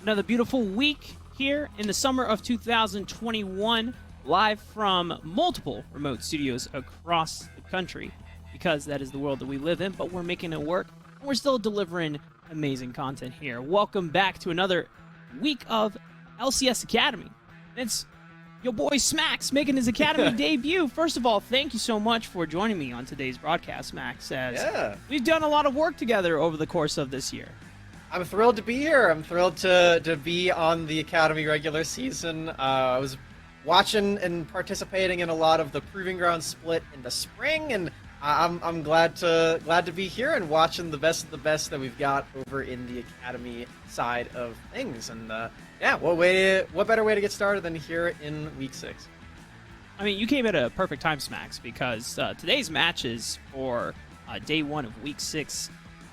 Another beautiful week here in the summer of 2021, live from multiple remote studios across the country, because that is the world that we live in, but we're making it work, and we're still delivering amazing content here. Welcome back to another week of LCS Academy. It's your boy Smax making his Academy debut. First of all, thank you so much for joining me on today's broadcast, Max, as we've done a lot of work together over the course of this year. I'm thrilled to be here. I'm thrilled to be on the Academy regular season. I was watching and participating in a lot of the Proving Ground split in the spring, and I'm glad to be here and watching the best of the best that we've got over in the Academy side of things. And yeah, what better way to get started than here in Week 6? I mean, you came at a perfect time, Smax, because today's matches for day one of Week 6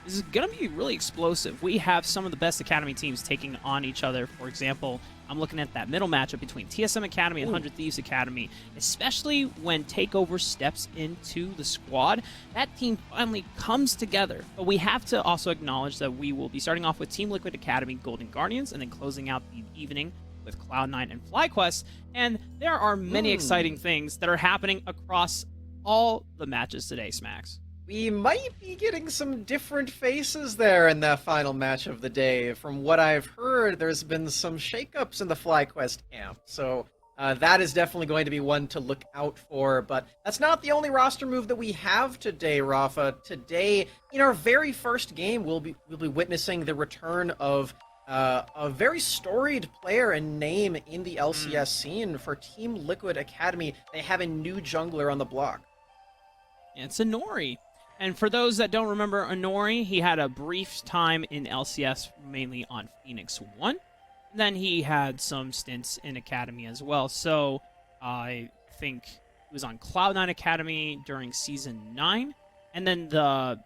is going to be really explosive. We have some of the best Academy teams taking on each other. For example, I'm looking at that middle matchup between TSM Academy and 100 Thieves Academy, especially when TakeOver steps into the squad. That team finally comes together. But we have to also acknowledge that we will be starting off with Team Liquid Academy Golden Guardians and then closing out the evening with Cloud9 and FlyQuest. And there are many exciting things that are happening across all the matches today, Smax. We might be getting some different faces there in that final match of the day. From what I've heard, there's been some shakeups in the FlyQuest camp, so that is definitely going to be one to look out for. But that's not the only roster move that we have today, Rafa. Today, in our very first game, we'll be witnessing the return of a very storied player and name in the LCS scene for Team Liquid Academy. They have a new jungler on the block. It's Inori. And for those that don't remember Inori, he had a brief time in LCS, mainly on Phoenix 1. Then he had some stints in Academy as well. So I think he was on Cloud9 Academy during Season 9. And then not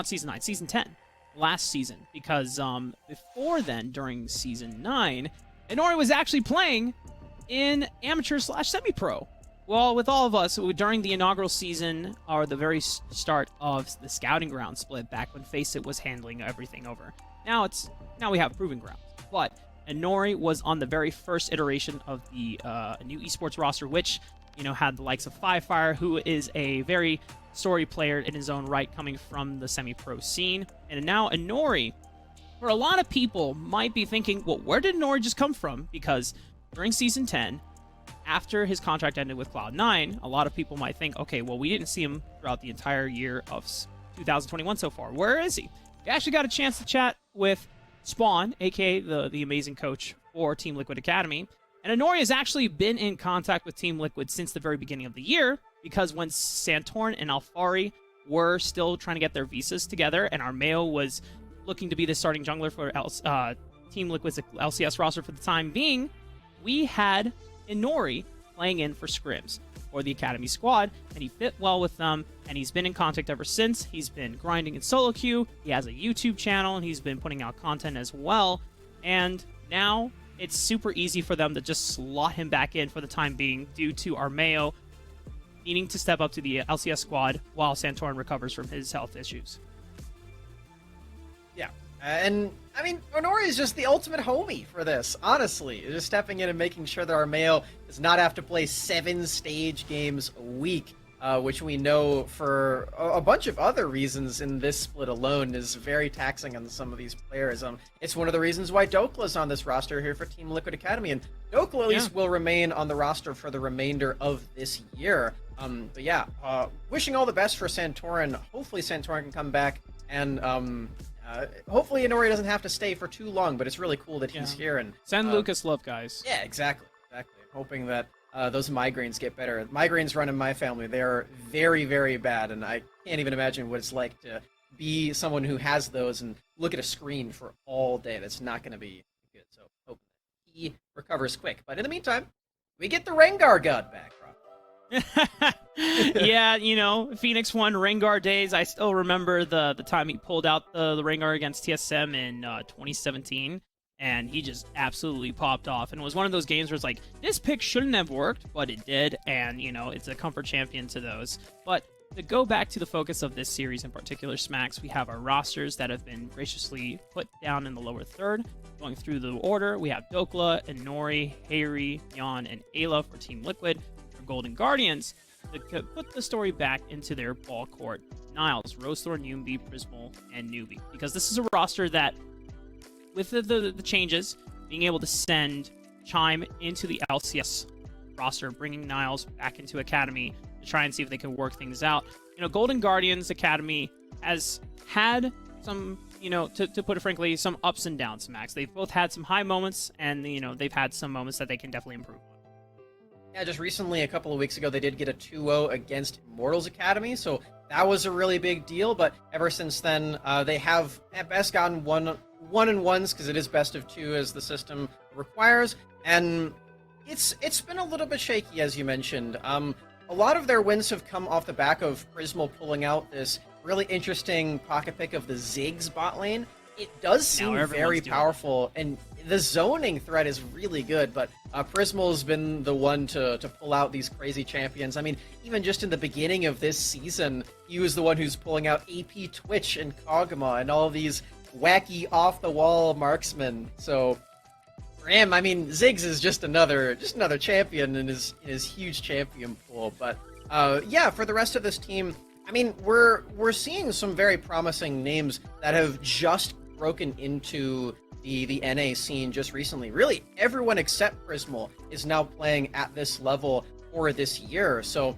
Season 9, Season 10, last season. Because before then, during Season 9, Inori was actually playing in amateur/semi-pro. Well, with all of us, during the inaugural season, or the very start of the Scouting Ground split, back when FACEIT was handling everything over. Now we have Proving Ground. But Inori was on the very first iteration of the new esports roster, which had the likes of Firefire, who is a very storied player in his own right, coming from the semi-pro scene. And now Inori, for a lot of people, might be thinking, well, where did Inori just come from? Because during Season 10, after his contract ended with Cloud9, a lot of people might think, okay, well, we didn't see him throughout the entire year of 2021 so far. Where is he? We actually got a chance to chat with Spawn, aka the amazing coach for Team Liquid Academy. And Inori has actually been in contact with Team Liquid since the very beginning of the year, because when Santorin and Alfari were still trying to get their visas together, and Armeo was looking to be the starting jungler for Team Liquid's LCS roster for the time being, we had Inori playing in for scrims for the Academy squad, and he fit well with them, and he's been in contact ever since. He's been grinding in solo queue, he has a YouTube channel, and he's been putting out content as well, and now it's super easy for them to just slot him back in for the time being, due to Armeo needing to step up to the LCS squad while Santorin recovers from his health issues. Yeah. And, I mean, Inori is just the ultimate homie for this, honestly. Just stepping in and making sure that Armeo does not have to play 7 stage games a week, which we know for a bunch of other reasons in this split alone is very taxing on some of these players. It's one of the reasons why Dokla's on this roster here for Team Liquid Academy, and Dokla at least will remain on the roster for the remainder of this year. But yeah, wishing all the best for Santorin. Hopefully Santorin can come back, and hopefully Inori doesn't have to stay for too long, but it's really cool that he's here. And send Lucas love, guys. Yeah, exactly. I'm hoping that those migraines get better. Migraines run in my family. They're very, very bad, and I can't even imagine what it's like to be someone who has those and look at a screen for all day. That's not going to be good, so hope that he recovers quick. But in the meantime, we get the Rengar God back, Rob. Yeah, Phoenix 1 Rengar days. I still remember the time he pulled out the Rengar against TSM in 2017, and he just absolutely popped off. And it was one of those games where it's like, this pick shouldn't have worked, but it did, and, it's a comfort champion to those. But to go back to the focus of this series in particular, Smacks, we have our rosters that have been graciously put down in the lower third. Going through the order, we have Dokla, Inori, Harry, Yon, and Ayla for Team Liquid. For Golden Guardians, to put the story back into their ball court, Niles, Rosethorn, Yumbi, Prismal, and Newbie. Because this is a roster that, with the changes, being able to send Chime into the LCS roster, bringing Niles back into Academy to try and see if they can work things out. Golden Guardians Academy has had some, to put it frankly, some ups and downs, Max. They've both had some high moments, and, they've had some moments that they can definitely improve on. Yeah, just recently, a couple of weeks ago, they did get a 2-0 against Immortals Academy, so that was a really big deal, but ever since then, they have at best gotten one-and-ones, because it is best of 2 as the system requires, and it's been a little bit shaky, as you mentioned. A lot of their wins have come off the back of Prismal pulling out this really interesting pocket pick of the Ziggs bot lane. It does seem very powerful, and the zoning threat is really good, but Prismal's been the one to pull out these crazy champions. I mean, even just in the beginning of this season, he was the one who's pulling out AP Twitch and Kog'Maw and all these wacky off-the-wall marksmen. So for him, I mean, Ziggs is just another champion in his huge champion pool. But yeah, for the rest of this team, I mean, we're seeing some very promising names that have just broken into the NA scene just recently. Really, everyone except Prismal is now playing at this level for this year. So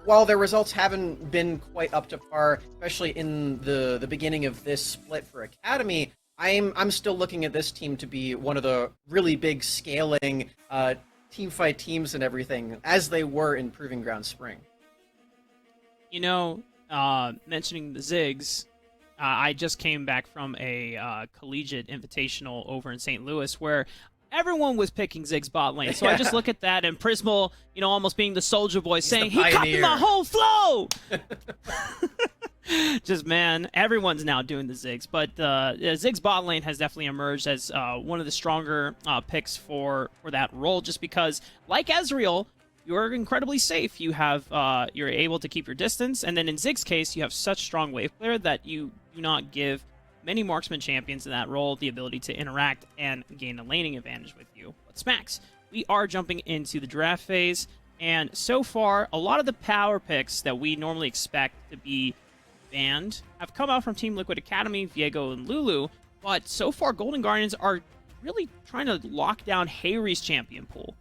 while their results haven't been quite up to par, especially in the beginning of this split for Academy, I'm still looking at this team to be one of the really big scaling teamfight teams and everything, as they were in Proving Ground Spring. Mentioning the Ziggs, I just came back from a collegiate invitational over in St. Louis where everyone was picking Ziggs bot lane. So I just look at that and Prismal, almost being the soldier boy, saying, he copied my whole flow! Just, man, everyone's now doing the Ziggs. But Ziggs bot lane has definitely emerged as one of the stronger picks for that role, just because, like Ezreal, you're incredibly safe. You have you're able to keep your distance, and then in Ziggs' case, you have such strong wave clear that you do not give many marksman champions in that role the ability to interact and gain a laning advantage with you. But Smacks, we are jumping into the draft phase, and so far, a lot of the power picks that we normally expect to be banned have come out from Team Liquid Academy, Viego, and Lulu, but so far, Golden Guardians are really trying to lock down Harry's champion pool.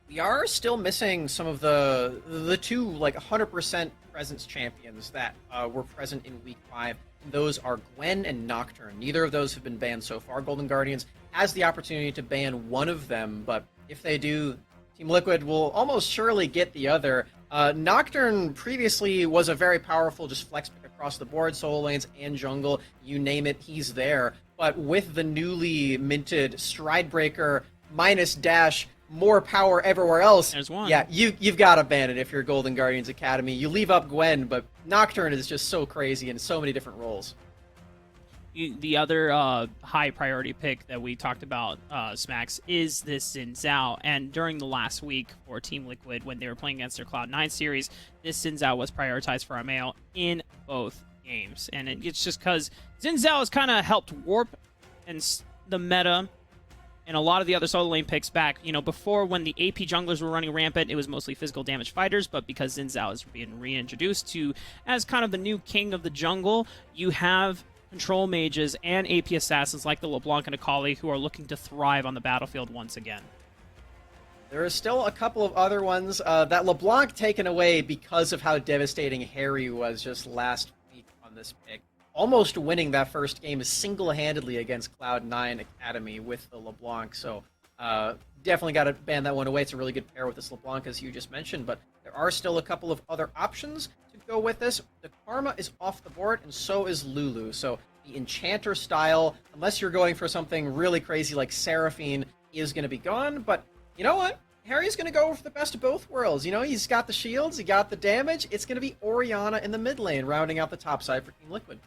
We are still missing some of the two 100% presence champions that were present in Week 5. And those are Gwen and Nocturne. Neither of those have been banned so far. Golden Guardians has the opportunity to ban one of them, but if they do, Team Liquid will almost surely get the other. Nocturne previously was a very powerful just flex pick across the board, solo lanes and jungle, you name it, he's there. But with the newly minted Stridebreaker minus dash, more power everywhere else. There's one. Yeah, you've got to ban it if you're Golden Guardians Academy. You leave up Gwen, but Nocturne is just so crazy in so many different roles. The other high priority pick that we talked about, Smacks, is this Xin Zhao. And during the last week for Team Liquid, when they were playing against their Cloud9 series, this Xin Zhao was prioritized for Amail in both games. And it's just because Xin Zhao has kind of helped warp the meta and a lot of the other solo lane picks back. Before, when the AP junglers were running rampant, it was mostly physical damage fighters, but because Xin Zhao is being reintroduced as kind of the new king of the jungle, you have control mages and AP assassins like the LeBlanc and Akali who are looking to thrive on the battlefield once again. There are still a couple of other ones. That LeBlanc taken away because of how devastating Harry was just last week on this pick. Almost winning that first game single-handedly against Cloud9 Academy with the LeBlanc, so definitely got to ban that one away. It's a really good pair with this LeBlanc, as you just mentioned, but there are still a couple of other options to go with this. The Karma is off the board, and so is Lulu, so the Enchanter style, unless you're going for something really crazy like Seraphine, is going to be gone, but you know what? Harry's going to go for the best of both worlds. He's got the shields, he got the damage. It's going to be Orianna in the mid lane, rounding out the top side for Team Liquid.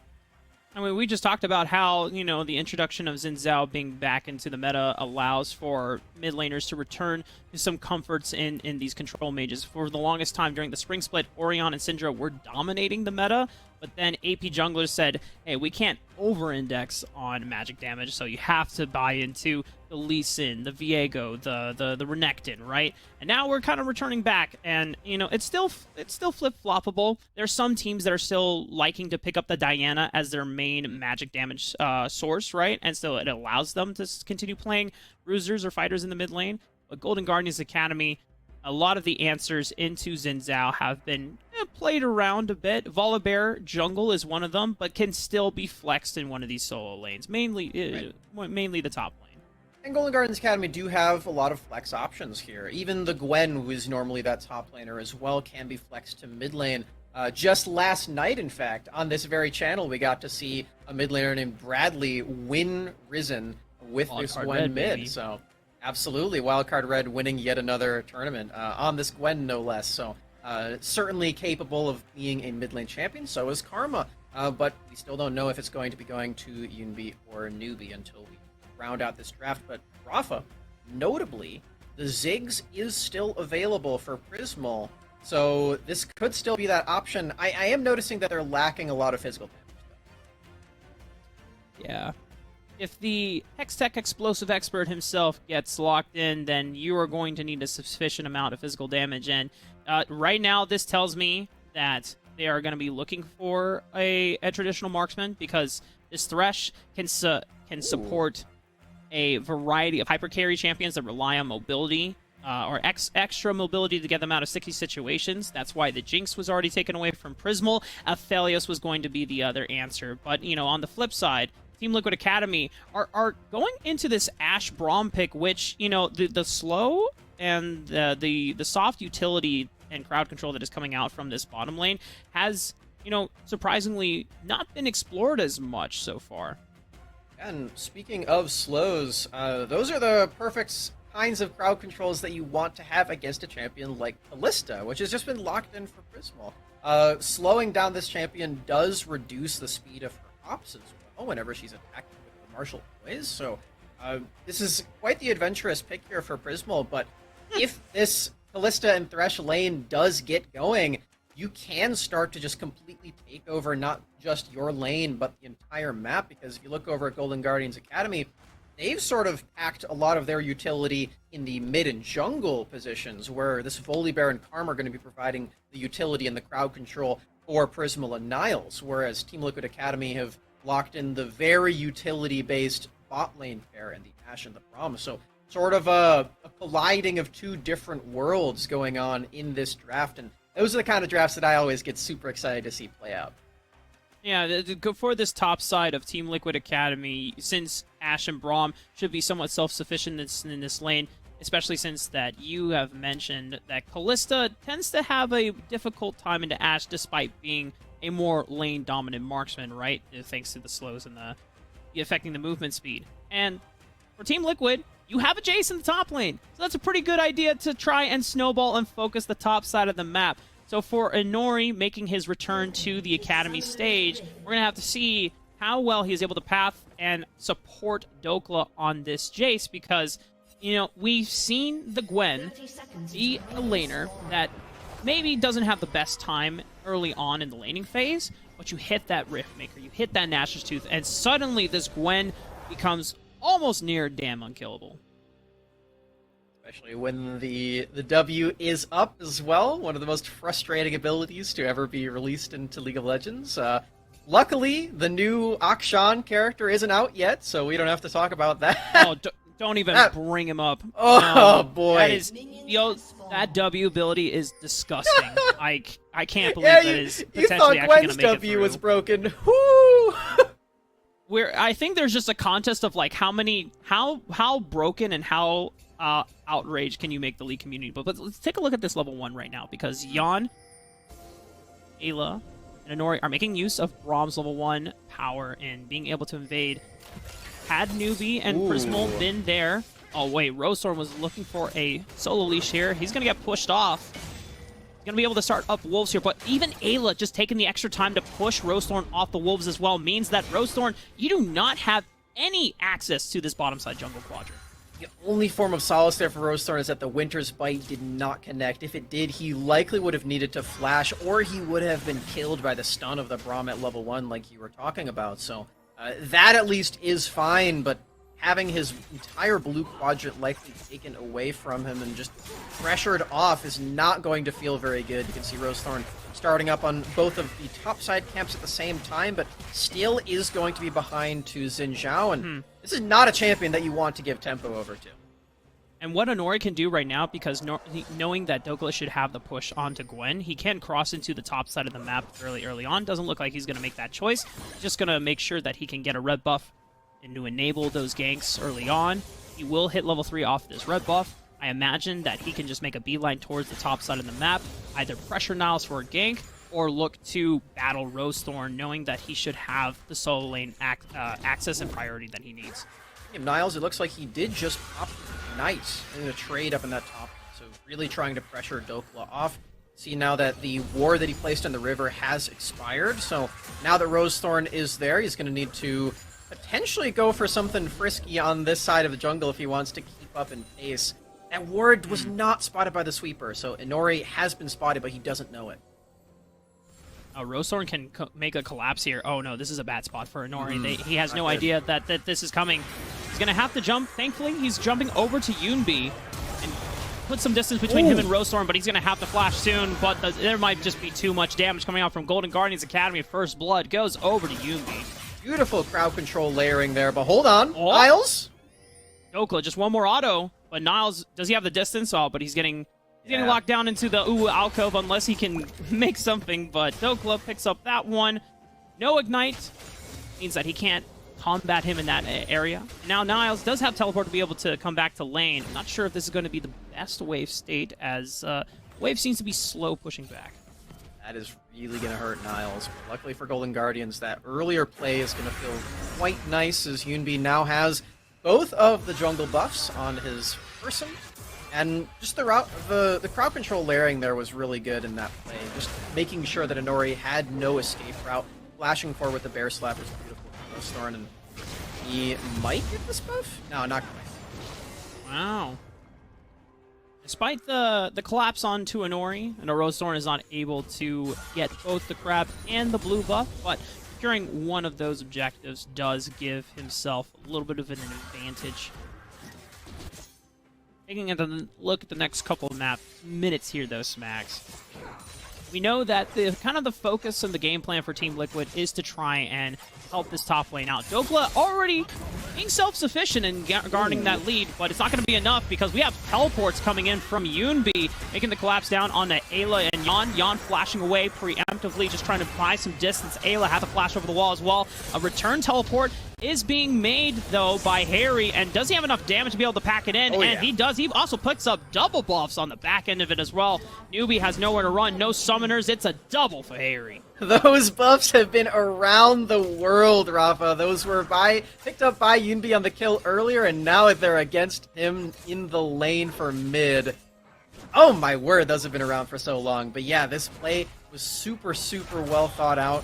I mean, we just talked about how, you know, the introduction of Xin Zhao being back into the meta allows for mid laners to return to some comforts in these control mages. For the longest time during the spring split, Orion and Syndra were dominating the meta, but then AP junglers said, hey, we can't over-index on magic damage, so you have to buy into the Lee Sin, the Viego, the Renekton, right? And now we're kind of returning back, and, you know, it's still flip-floppable. There's some teams that are still liking to pick up the Diana as their main magic damage source, right? And so it allows them to continue playing bruisers or fighters in the mid lane. But Golden Guardians Academy, a lot of the answers into Xin Zhao have been played around a bit. Volibear jungle is one of them, but can still be flexed in one of these solo lanes, mainly the top lane. And Golden Guardians Academy do have a lot of flex options here. Even the Gwen, who is normally that top laner as well, can be flexed to mid lane. Just last night, in fact, on this very channel, we got to see a mid laner named Bradley win Risen with this Gwen mid. Baby. So, absolutely, Wildcard Red winning yet another tournament on this Gwen, no less. So, certainly capable of being a mid lane champion. So is Karma, but we still don't know if it's going to be going to Yunbi or Newbie until we round out this draft. But Rafa, notably, the Ziggs is still available for Prismal, so this could still be that option. I am noticing that they're lacking a lot of physical damage, though. Yeah. If the Hextech Explosive Expert himself gets locked in, then you are going to need a sufficient amount of physical damage. And right now, this tells me that they are going to be looking for a traditional marksman, because this Thresh can support a variety of hypercarry champions that rely on mobility or extra mobility to get them out of sticky situations. That's why the Jinx was already taken away from Prismal. Aphelios was going to be the other answer. But, you know, on the flip side, Team Liquid Academy are going into this Ashe Braum pick, which, you know, the slow and the soft utility and crowd control that is coming out from this bottom lane has, you know, surprisingly not been explored as much so far. And speaking of slows, those are the perfect kinds of crowd controls that you want to have against a champion like Kalista, which has just been locked in for Prismal. Slowing down this champion does reduce the speed of her ops as well whenever she's attacked with the martial poise. So this is quite the adventurous pick here for Prismal, but if this Kalista and Thresh lane does get going, you can start to just completely take over not just your lane, but the entire map, because if you look over at Golden Guardians Academy, they've sort of packed a lot of their utility in the mid and jungle positions, where this Volibear and Karma are going to be providing the utility and the crowd control for Prismal and Niles, whereas Team Liquid Academy have locked in the very utility-based bot lane pair and the Ashe and the Braum. So sort of a colliding of two different worlds going on in this draft, and those are the kind of drafts that I always get super excited to see play out. Yeah, for this top side of Team Liquid Academy, since Ashe and Braum should be somewhat self-sufficient in this lane, especially since that you have mentioned that Kalista tends to have a difficult time into Ashe despite being a more lane-dominant marksman, right? Thanks to the slows and the affecting the movement speed. And for Team Liquid, you have a Jace in the top lane, so that's a pretty good idea to try and snowball and focus the top side of the map. So for Inori making his return to the Academy stage, we're going to have to see how well he is able to path and support Dokla on this Jace, because, you know, we've seen the Gwen be a laner that maybe doesn't have the best time early on in the laning phase, but you hit that Rift Maker, you hit that Nash's Tooth, and suddenly this Gwen becomes almost near damn unkillable. Especially when the W is up as well, one of the most frustrating abilities to ever be released into League of Legends. Luckily, the new Akshan character isn't out yet, so we don't have to talk about that. Oh, don't even bring him up. Oh, boy. That is, that W ability is disgusting. I can't believe that is potentially actually going to make it through. You thought Gwen's W was broken. Woo! I think there's just a contest of like how broken and how outraged can you make the League community. But let's take a look at this level 1 right now, because Yan, Ayla, and Inori are making use of Braum's level 1 power and being able to invade. Had Newbie and Prismal been there... Oh wait, Rosethorn was looking for a solo leash here. He's going to get pushed off. He's going to be able to start up Wolves here, but even Ayla just taking the extra time to push Rosethorn off the Wolves as well means that Rosethorn, you do not have any access to this bottom side jungle quadrant. The only form of solace there for Rosethorn is that the Winter's Bite did not connect. If it did, he likely would have needed to flash, or he would have been killed by the stun of the Braum at level 1 like you were talking about. So that at least is fine, but having his entire blue quadrant likely taken away from him and just pressured off is not going to feel very good. You can see Rosethorn starting up on both of the top side camps at the same time, but still is going to be behind to Xin Zhao, and this is not a champion that you want to give tempo over to. And what Honori can do right now, because knowing that Dokla should have the push onto Gwen, he can cross into the top side of the map fairly early on. Doesn't look like he's going to make that choice. Just going to make sure that he can get a red buff and to enable those ganks early on. He will hit level 3 off this red buff. I imagine that he can just make a beeline towards the top side of the map, either pressure Niles for a gank, or look to battle Rosethorn, knowing that he should have the solo lane access and priority that he needs. Niles, it looks like he did just pop Knight in a trade up in that top, so really trying to pressure Dokla off. See now that the ward that he placed in the river has expired, so now that Rosethorn is there, he's going to need to potentially go for something frisky on this side of the jungle if he wants to keep up in pace. That ward was not spotted by the sweeper, so Inori has been spotted, but he doesn't know it. Rosethorn can make a collapse here. Oh no, this is a bad spot for Inori. He has no idea that this is coming. He's going to have to jump. Thankfully, he's jumping over to Yunbi and put some distance between him and Rosethorn, but he's going to have to flash soon. But there might just be too much damage coming out from Golden Guardians Academy. First Blood goes over to Yunbi. Beautiful crowd control layering there, but hold on. Niles? Dokla, just one more auto. But Niles, does he have the distance? Oh, but he's getting locked down into the alcove unless he can make something. But Dokla picks up that one. No ignite means that he can't combat him in that area. Now Niles does have teleport to be able to come back to lane. I'm not sure if this is going to be the best wave state, as wave seems to be slow pushing back. That is really going to hurt Niles. But luckily for Golden Guardians, that earlier play is going to feel quite nice, as Yunbi now has both of the jungle buffs on his person. And just the crowd control layering there was really good in that play. Just making sure that Inori had no escape route. Flashing forward with the bear slap is beautiful for Rosethorn, and he might get this buff? No, not quite. Wow. Despite the collapse onto Inori, and Rosethorn is not able to get both the crab and the blue buff, but securing one of those objectives does give himself a little bit of an advantage. Taking a look at the next couple of minutes here, though, Smacks. We know that the focus and the game plan for Team Liquid is to try and help this top lane out. Dokla already being self-sufficient in guarding that lead, but it's not going to be enough because we have teleports coming in from Yunbi, making the collapse down on the Ayla and Yan. Yan flashing away preemptively, just trying to buy some distance. Ayla has to flash over the wall as well. A return teleport is being made, though, by Harry, and does he have enough damage to be able to pack it in? Oh, and yeah. he does. He also puts up double buffs on the back end of it as well. Newbie has nowhere to run, no summoners. It's a double for Harry. Those buffs have been around the world, Rafa. Those were picked up by Yunbi on the kill earlier, and now they're against him in the lane for mid. Oh my word, those have been around for so long. But yeah, this play was super, super well thought out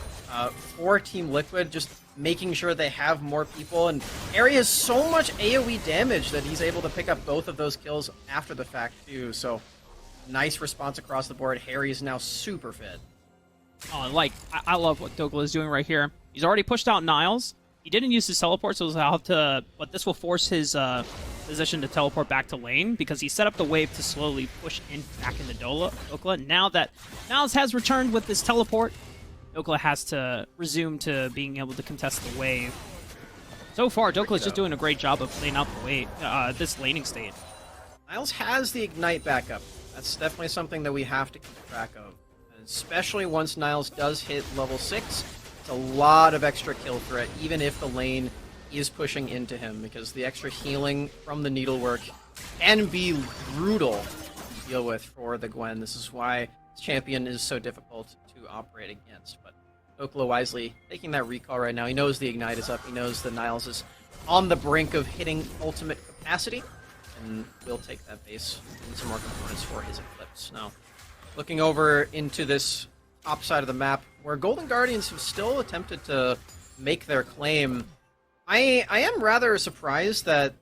for Team Liquid, just making sure they have more people. And Harry has so much AoE damage that he's able to pick up both of those kills after the fact, too. So nice response across the board. Harry is now super fit. Oh, I love what Dokla is doing right here. He's already pushed out Niles. He didn't use his teleport, so he'll have to, but this will force his position to teleport back to lane because he set up the wave to slowly push back into Dokla. Now that Niles has returned with this teleport, Dokla has to resume to being able to contest the wave. So far, Dokla is just doing a great job of playing out the wave, this laning state. Niles has the Ignite backup. That's definitely something that we have to keep track of. And especially once Niles does hit level 6, it's a lot of extra kill threat, even if the lane is pushing into him, because the extra healing from the needlework can be brutal to deal with for the Gwen. This is why this champion is so difficult to operate against. But Dokla wisely taking that recall right now. He knows the Ignite is up. He knows that Niles is on the brink of hitting ultimate capacity, and will take that base and some more components for his Eclipse. Now, Looking over into this top side of the map, where Golden Guardians have still attempted to make their claim, I am rather surprised that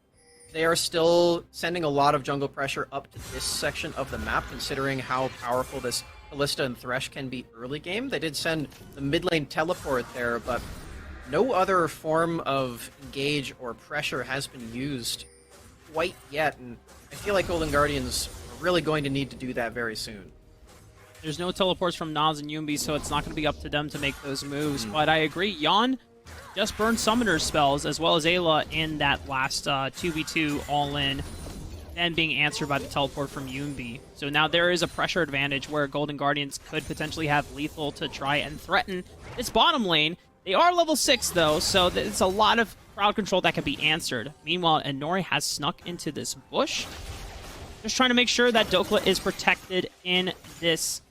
they are still sending a lot of jungle pressure up to this section of the map, considering how powerful this Ballista and Thresh can be early game. They did send the mid lane teleport there, but no other form of engage or pressure has been used quite yet, and I feel like Golden Guardians are really going to need to do that very soon. There's no teleports from Nas and Yumbi, so it's not going to be up to them to make those moves. But I agree, Yon just burned Summoner's spells, as well as Ayla in that last 2v2 all-in, then being answered by the teleport from Yumbi. So now there is a pressure advantage where Golden Guardians could potentially have lethal to try and threaten this bottom lane. They are level 6, though, so it's a lot of crowd control that can be answered. Meanwhile, Inori has snuck into this bush, just trying to make sure that Dokla is protected in this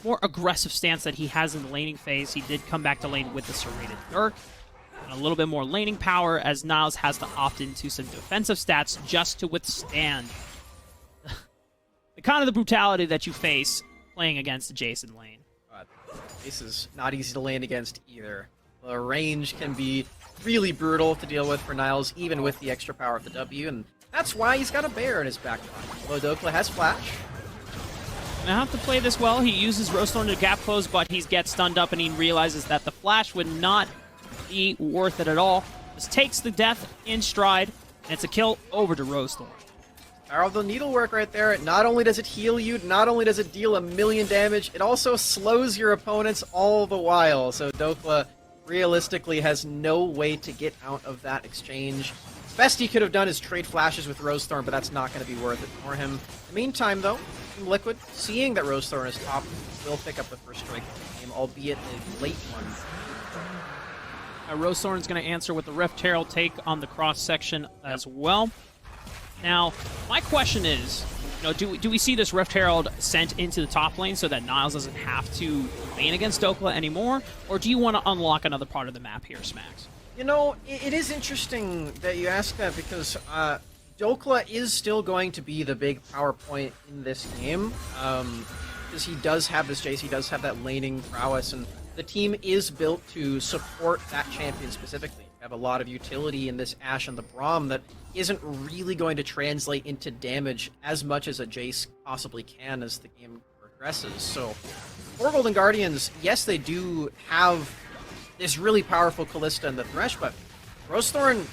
more aggressive stance that he has in the laning phase. He did come back to lane with the Serrated Dirk, and a little bit more laning power, as Niles has to opt into some defensive stats just to withstand the kind of the brutality that you face playing against the Jason lane. This is not easy to lane against either. The range can be really brutal to deal with for Niles, even with the extra power of the W, and that's why he's got a bear in his back pocket. Although Dokla has flash. Gonna have to play this well. He uses Rosethorn to gap close, but he gets stunned up and he realizes that the flash would not be worth it at all. Just takes the death in stride, and it's a kill over to Rosethorn. Power of the needlework right there. Not only does it heal you, not only does it deal 1,000,000 damage, it also slows your opponents all the while. So Dokla realistically has no way to get out of that exchange. Best he could have done is trade flashes with Rosethorn, but that's not going to be worth it for him. In the meantime, though, Team Liquid, seeing that Rosethorn is top, will pick up the first strike of the game, albeit a late one. Rosethorn's going to answer with the Rift Herald take on the cross section as well. Now, my question is, do we see this Rift Herald sent into the top lane so that Niles doesn't have to lane against Dokla anymore? Or do you want to unlock another part of the map here, Smax? It is interesting that you ask that, because Dokla is still going to be the big power point in this game, because he does have this Jace, he does have that laning prowess, and the team is built to support that champion specifically. You have a lot of utility in this Ashe and the Braum that isn't really going to translate into damage as much as a Jace possibly can as the game progresses. So, for Golden Guardians, yes, they do have this really powerful Callista and the Thresh, but Rosethorn,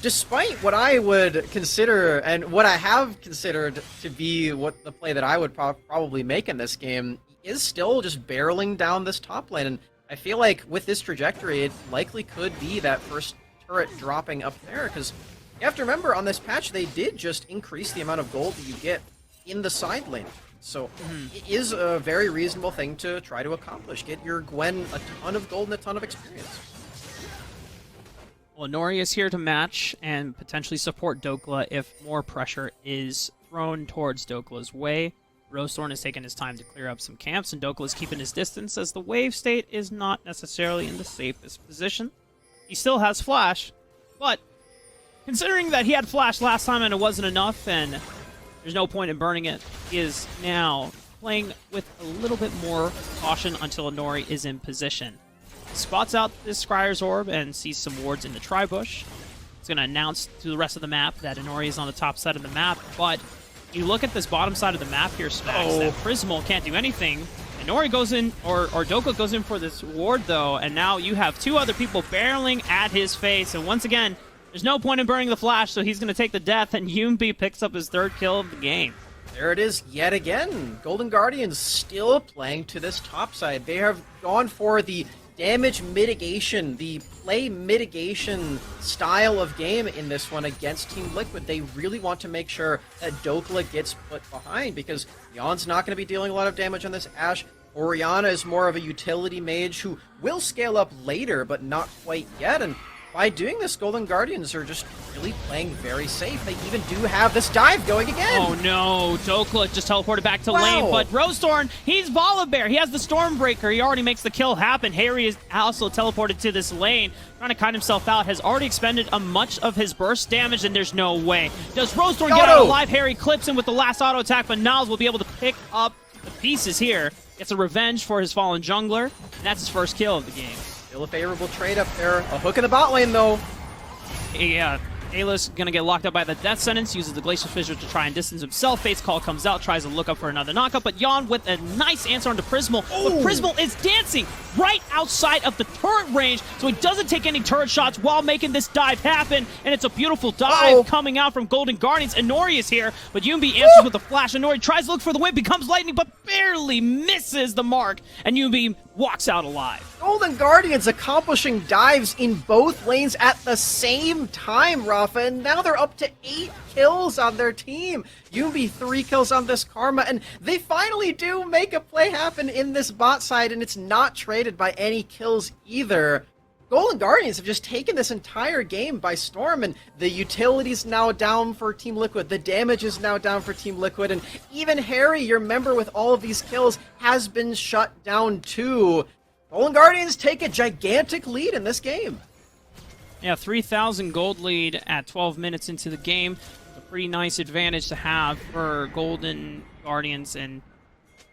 despite what I would consider, and what I have considered to be what the play that I would probably make in this game, is still just barreling down this top lane, and I feel like with this trajectory, it likely could be that first turret dropping up there, because you have to remember, on this patch, they did just increase the amount of gold that you get in the side lane. So it is a very reasonable thing to try to accomplish. Get your Gwen a ton of gold and a ton of experience. Well, Inori is here to match and potentially support Dokla if more pressure is thrown towards Dokla's way. Rosethorn has taken his time to clear up some camps, and Dokla is keeping his distance, as the wave state is not necessarily in the safest position. He still has flash, but considering that he had flash last time and it wasn't enough, and there's no point in burning it, he is now playing with a little bit more caution until Inori is in position. He spots out this Scryer's Orb and sees some wards in the Tribush. He's going to announce to the rest of the map that Inori is on the top side of the map, but you look at this bottom side of the map here, Smax, that Prismal can't do anything. Inori goes in, or Dokla goes in for this ward, though, and now you have two other people barreling at his face, and once again, there's no point in burning the flash, so he's going to take the death, and Yumbi picks up his third kill of the game. There it is yet again. Golden Guardians still playing to this top side. They have gone for the damage mitigation, the play mitigation style of game in this one against Team Liquid. They really want to make sure that Dokla gets put behind, because Yon's not going to be dealing a lot of damage on this Ashe. Orianna is more of a utility mage who will scale up later, but not quite yet, and by doing this, Golden Guardians are just really playing very safe. They even do have this dive going again. Oh no, Dokla just teleported back to lane, but Rosethorn, he's Volibear. He has the Stormbreaker. He already makes the kill happen. Harry is also teleported to this lane, trying to kite himself out, has already expended a much of his burst damage, and there's no way. Does Rosethorn get out alive? Harry clips him with the last auto attack, but Niles will be able to pick up the pieces here. Gets a revenge for his fallen jungler, and that's his first kill of the game. Still a favorable trade up there. A hook in the bot lane, though. Yeah, Ayla's gonna get locked up by the death sentence, uses the Glacial Fissure to try and distance himself. Fate's Call comes out, tries to look up for another knockup, but Yon with a nice answer onto Prismal. But Prismal is dancing right outside of the turret range, so he doesn't take any turret shots while making this dive happen, and it's a beautiful dive coming out from Golden Guardians. Inori is here, but Yumbi answers with a flash. Inori tries to look for the win, becomes lightning, but barely misses the mark, and Yumbi walks out alive. Golden Guardians accomplishing dives in both lanes at the same time, Rafa, and now they're up to 8 kills on their team. Yumbi 3 kills on this Karma, and they finally do make a play happen in this bot side, and it's not traded by any kills either. Golden Guardians have just taken this entire game by storm, and the utility's now down for Team Liquid, the damage is now down for Team Liquid, and even Harry, your member with all of these kills, has been shut down too. Golden Guardians take a gigantic lead in this game. Yeah, 3,000 gold lead at 12 minutes into the game. It's a pretty nice advantage to have for Golden Guardians, and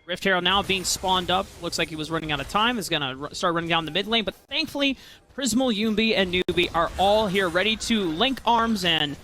Rift Herald now being spawned up. Looks like he was running out of time. Is going to start running down the mid lane, but thankfully, Prismal, Yumbi, and Newbie are all here ready to link arms and...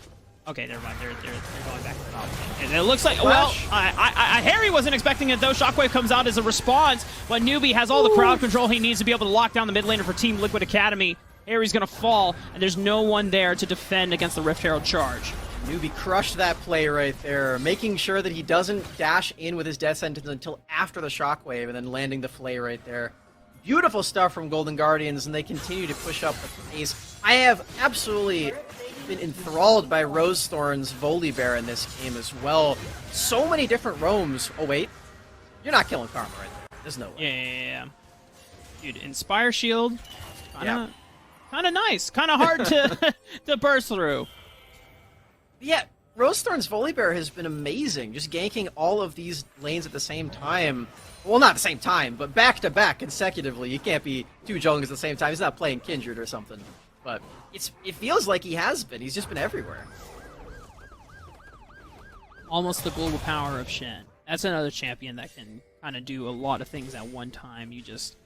Okay, never mind. They're going back to the top lane. And it looks like... Flash. Well, Harry wasn't expecting it, though. Shockwave comes out as a response, but Newbie has all the crowd control he needs to be able to lock down the mid laner for Team Liquid Academy. Harry's going to fall, and there's no one there to defend against the Rift Herald charge. Newbie crushed that play right there, making sure that he doesn't dash in with his death sentence until after the shockwave and then landing the flay right there. Beautiful stuff from Golden Guardians, and they continue to push up the pace. I have absolutely been enthralled by Rosethorn's Volibear in this game as well. So many different roams. Oh wait, you're not killing Karma right there. There's no way. Yeah. Dude, Inspire Shield, kind of nice. Kind of hard to, to burst through. Yeah, Rosethorn's Volibear has been amazing, just ganking all of these lanes at the same time. Well, not at the same time, but back-to-back consecutively. You can't be 2 junglers at the same time. He's not playing Kindred or something. But it feels like he has been. He's just been everywhere. Almost the global power of Shen. That's another champion that can kind of do a lot of things at one time. You just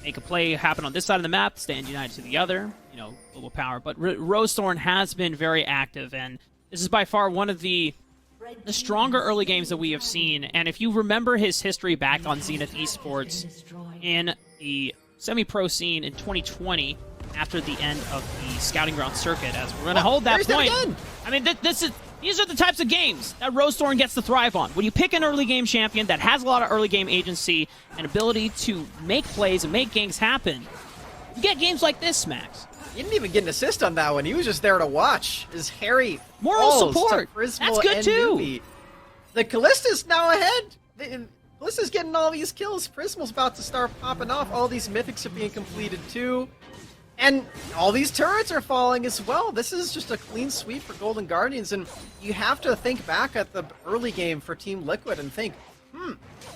make a play happen on this side of the map, stand united to the other, you know, global power. But Rosethorn has been very active, and this is by far one of the stronger early games that we have seen. And if you remember his history back on Zenith Esports in the semi-pro scene in 2020, after the end of the Scouting Ground circuit, as we're going to hold that point. I mean, these are the types of games that Rosethorn gets to thrive on. When you pick an early game champion that has a lot of early game agency and ability to make plays and make games happen, you get games like this, Max. He didn't even get an assist on that one. He was just there to watch as Harry moral support. That's good too. Newbie. The Callista's now ahead. Callista's getting all these kills. Prismal's about to start popping off. All these mythics are being completed too. And all these turrets are falling as well. This is just a clean sweep for Golden Guardians, and you have to think back at the early game for Team Liquid and think,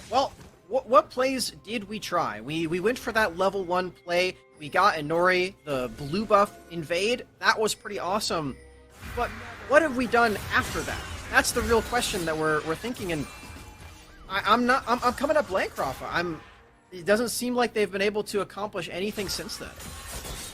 well, what plays did we try? We went for that level 1 play. We got Inori, the blue buff invade. That was pretty awesome. But what have we done after that? That's the real question that we're thinking, and I'm coming up blank, Rafa. It doesn't seem like they've been able to accomplish anything since then.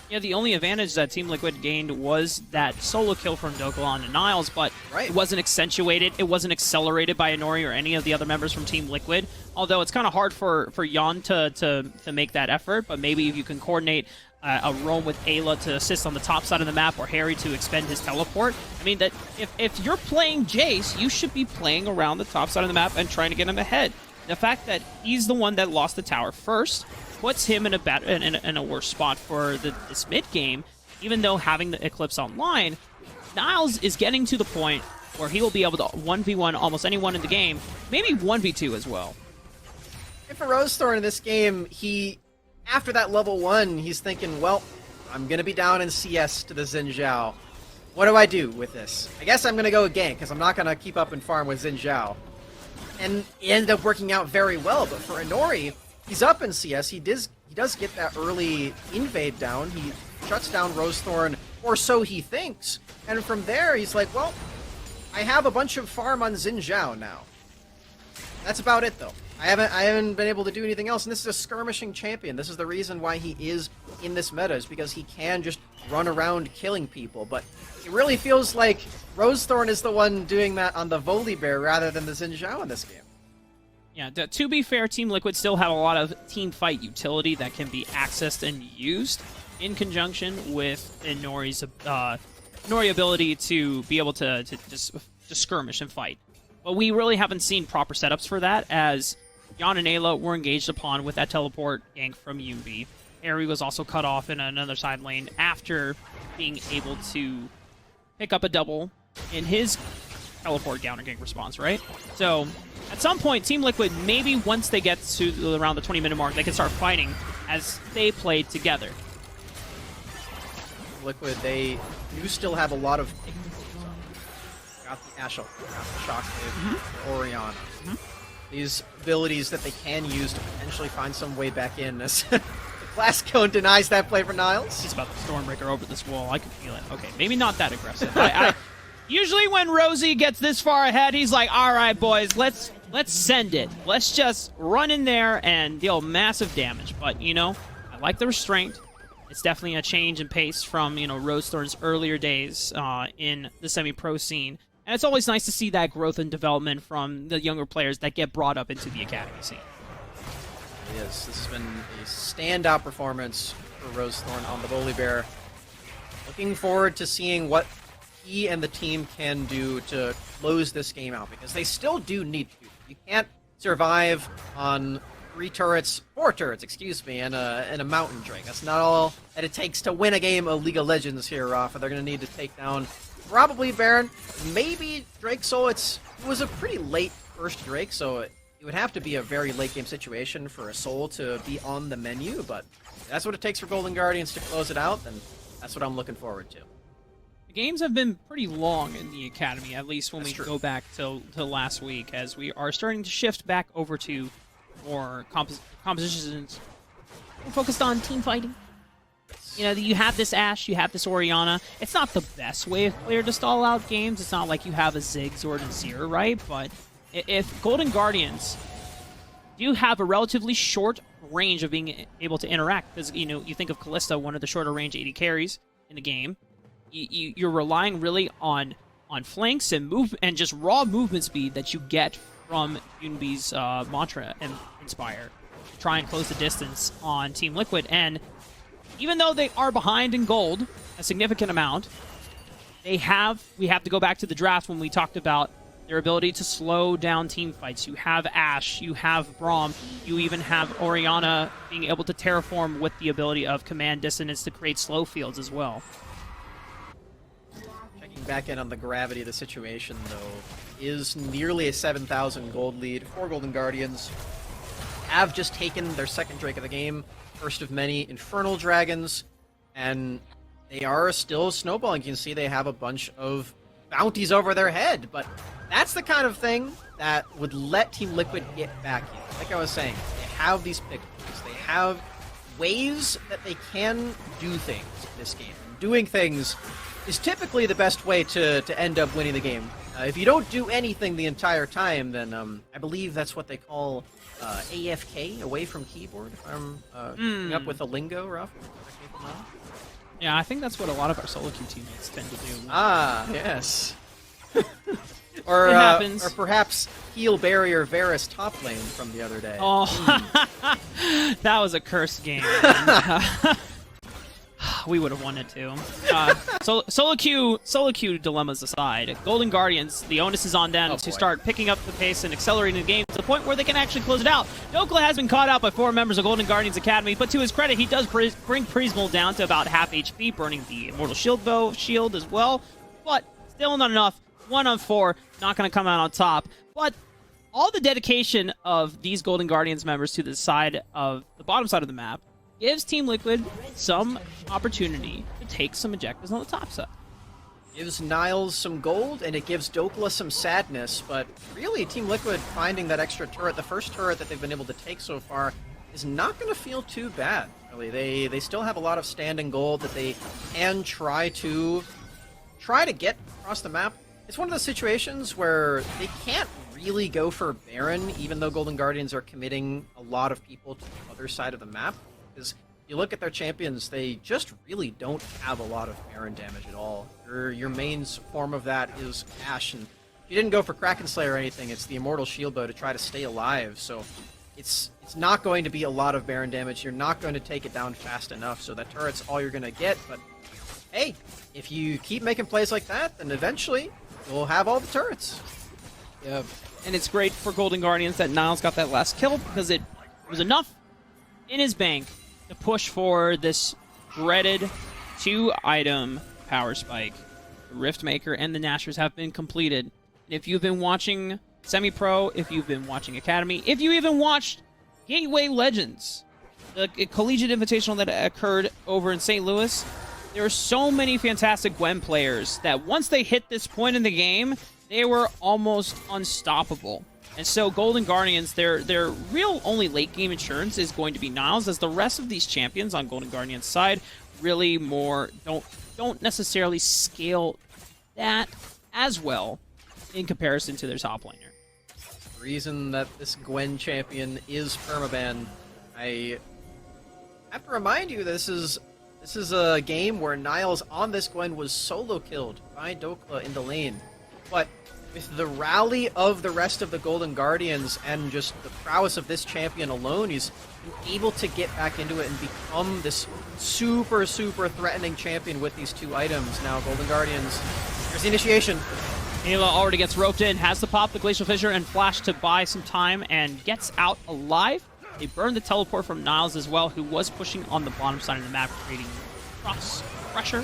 Yeah, the only advantage that Team Liquid gained was that solo kill from Dokkalon and Niles, but it wasn't accentuated, it wasn't accelerated by Inori or any of the other members from Team Liquid. Although it's kind of hard for Yon to make that effort, but maybe if you can coordinate a roam with Ayla to assist on the top side of the map, or Harry to expend his teleport. I mean, that if you're playing Jace, you should be playing around the top side of the map and trying to get him ahead. The fact that he's the one that lost the tower first puts him in a worse spot for this mid game, even though having the Eclipse online. Niles is getting to the point where he will be able to 1v1 almost anyone in the game, maybe 1v2 as well. And for Rosethorn in this game, after that level 1, he's thinking, well, I'm going to be down in CS to the Xin Zhao. What do I do with this? I guess I'm going to go gank, because I'm not going to keep up and farm with Xin Zhao. And it ended up working out very well, but for Inori, he's up in CS. He does get that early invade down. He shuts down Rosethorn, or so he thinks. And from there, he's like, well, I have a bunch of farm on Xin Zhao now. That's about it, though. I haven't been able to do anything else, and this is a skirmishing champion. This is the reason why he is in this meta, is because he can just run around killing people. But it really feels like Rosethorn is the one doing that on the Volibear rather than the Xin Zhao in this game. Yeah, to be fair, Team Liquid still have a lot of team fight utility that can be accessed and used in conjunction with Inori's Inori ability to be able to just skirmish and fight. But we really haven't seen proper setups for that, as Yan and Ayla were engaged upon with that teleport gank from Yunbi. Harry was also cut off in another side lane after being able to pick up a double in his teleport counter gank response, right? So, at some point, Team Liquid, maybe once they get to around the 20-minute mark, they can start fighting as they play together. Liquid, they do still have a lot of... Got the Ashel, got the Shockwave, Orianna. These abilities that they can use to potentially find some way back in. As Glass Cone denies that play for Niles. He's about to Stormbreaker over this wall. I can feel it. Okay, maybe not that aggressive. Usually when Rosie gets this far ahead, he's like, all right, boys, let's send it. Let's just run in there and deal massive damage. But, you know, I like the restraint. It's definitely a change in pace from, you know, Rosethorn's earlier days in the semi-pro scene. And it's always nice to see that growth and development from the younger players that get brought up into the academy scene. Yes, this has been a standout performance for Rosethorn on the Volibear. Looking forward to seeing what he and the team can do to close this game out, because they still do need to. You can't survive on 4 turrets, and a Mountain Drake. That's not all that it takes to win a game of League of Legends here, Rafa. They're going to need to take down probably Baron, maybe Drake Soul. It was a pretty late first Drake, so it would have to be a very late game situation for a Soul to be on the menu, but if that's what it takes for Golden Guardians to close it out, then that's what I'm looking forward to. The games have been pretty long in the academy, at least when we go back to last week, as we are starting to shift back over to more compositions. We're focused on team fighting. You know, you have this Ashe, you have this Orianna. It's not the best way of player to stall out games. It's not like you have a Ziggs or a Nazir, right? But if Golden Guardians do have a relatively short range of being able to interact, because, you know, you think of Kalista, one of the shorter range AD carries in the game, you're relying really on flanks and move and just raw movement speed that you get from Yunbi's mantra and Inspire. Try and close the distance on Team Liquid, and even though they are behind in gold a significant amount, we have to go back to the draft when we talked about their ability to slow down team fights. You have Ashe, you have Braum, you even have Orianna being able to terraform with the ability of command dissonance to create slow fields as well. Checking back in on the gravity of the situation, though, is nearly a 7,000 gold lead for Golden Guardians. Have just taken their second Drake of the game, first of many Infernal Dragons, and they are still snowballing. You can see they have a bunch of bounties over their head, but that's the kind of thing that would let Team Liquid get back in. Like I was saying, they have these pick-ups. They have ways that they can do things in this game. And doing things is typically the best way to end up winning the game. If you don't do anything the entire time, then I believe that's what they call AFK, away from keyboard, if I'm coming up with a lingo, Ruff. Yeah, I think that's what a lot of our solo queue teammates tend to do. Ah, yes. or it happens. Or perhaps heal barrier Varus top lane from the other day. Oh, that was a cursed game. We would have won it too. Solo queue dilemmas aside, Golden Guardians, the onus is on them to start picking up the pace and accelerating the game to the point where they can actually close it out. Dokla has been caught out by 4 members of Golden Guardians Academy, but to his credit, he does bring Prismal down to about half HP, burning the Immortal Shield as well, but still not enough. 1 on 4, not going to come out on top. But all the dedication of these Golden Guardians members to the side of the bottom side of the map gives Team Liquid some opportunity to take some objectives on the top side. Gives Niles some gold, and it gives Dokla some sadness, but really Team Liquid finding that extra turret, the first turret that they've been able to take so far, is not going to feel too bad, really. They still have a lot of standing gold that they can try to get across the map. It's one of those situations where they can't really go for Baron, even though Golden Guardians are committing a lot of people to the other side of the map. Because you look at their champions, they just really don't have a lot of Baron damage at all. Your main form of that is Ashe, and you didn't go for Kraken Slayer or anything, it's the Immortal Shield Bow to try to stay alive, so it's not going to be a lot of Baron damage. You're not going to take it down fast enough, so that turret's all you're going to get, but hey, if you keep making plays like that, then eventually you'll have all the turrets. Yeah, and it's great for Golden Guardians that Niles got that last kill, because it was enough in his bank to push for this dreaded 2-item power spike. The Riftmaker and the Nashers have been completed. And if you've been watching Semi-Pro, if you've been watching Academy, if you even watched Gateway Legends, the collegiate invitational that occurred over in St. Louis, there are so many fantastic Gwen players that once they hit this point in the game, they were almost unstoppable. And so Golden Guardians, their real only late game insurance is going to be Niles, as the rest of these champions on Golden Guardians' side really don't necessarily scale that as well in comparison to their top laner. The reason that this Gwen champion is permaban, I have to remind you, this is a game where Niles on this Gwen was solo killed by Dokla in the lane, but with the rally of the rest of the Golden Guardians and just the prowess of this champion alone, he's been able to get back into it and become this super, super threatening champion with these 2 items. Now, Golden Guardians, here's the initiation. Ayla already gets roped in, has to pop the Glacial Fissure and Flash to buy some time, and gets out alive. They burned the teleport from Niles as well, who was pushing on the bottom side of the map, creating cross pressure.